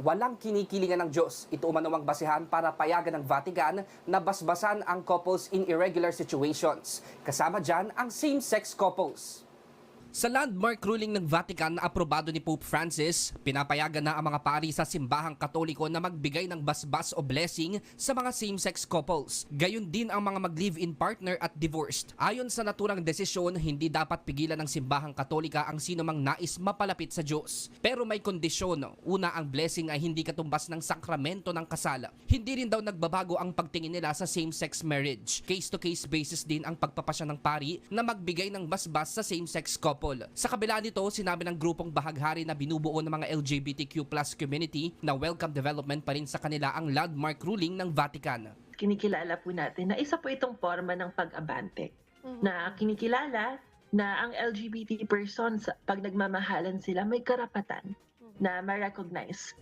walang kinikilingan ng Diyos. Ito umanawang basehan para payagan ng Vatican na basbasan ang couples in irregular situations. Kasama dyan ang same-sex couples. Sa landmark ruling ng Vatican na aprobado ni Pope Francis, pinapayagan na ang mga pari sa simbahang katoliko na magbigay ng basbas o blessing sa mga same-sex couples. Gayon din ang mga mag-live-in partner at divorced. Ayon sa naturang desisyon, hindi dapat pigilan ng simbahang katolika ang sino mang nais mapalapit sa Diyos. Pero may kondisyon. Una, ang blessing ay hindi katumbas ng sakramento ng kasal. Hindi rin daw nagbabago ang pagtingin nila sa same-sex marriage. Case-to-case basis din ang pagpapasya ng pari na magbigay ng basbas sa same-sex couple. Sa kabila nito, sinabi ng grupong bahaghari na binubuo ng mga LGBTQ+ community na welcome development pa rin sa kanila ang landmark ruling ng Vatican. Kinikilala po natin na isa po itong forma ng pag-abante na kinikilala na ang LGBT persons pag nagmamahalan sila may karapatan na ma-recognize